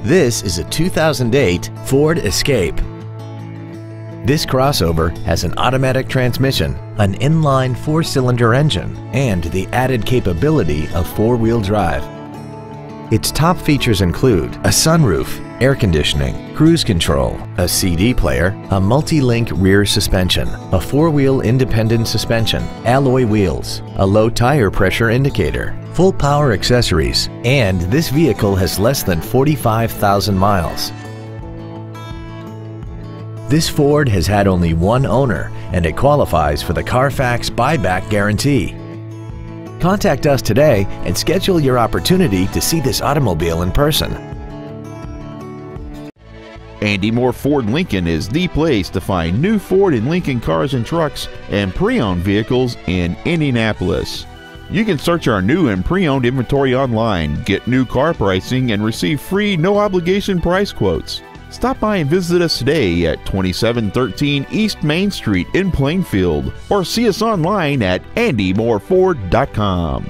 This is a 2008 Ford Escape. This crossover has an automatic transmission, an inline 4-cylinder engine, and the added capability of 4-wheel drive. Its top features include a sunroof, air conditioning, cruise control, a CD player, a multi-link rear suspension, a 4-wheel independent suspension, alloy wheels, a low tire pressure indicator, full power accessories, and this vehicle has less than 45,000 miles. This Ford has had only one owner and it qualifies for the Carfax buyback guarantee. Contact us today and schedule your opportunity to see this automobile in person. Andy Mohr Ford Lincoln is the place to find new Ford and Lincoln cars and trucks and pre-owned vehicles in Indianapolis. You can search our new and pre-owned inventory online, get new car pricing, and receive free no-obligation price quotes. Stop by and visit us today at 2713 East Main Street in Plainfield, or see us online at andymohrford.com.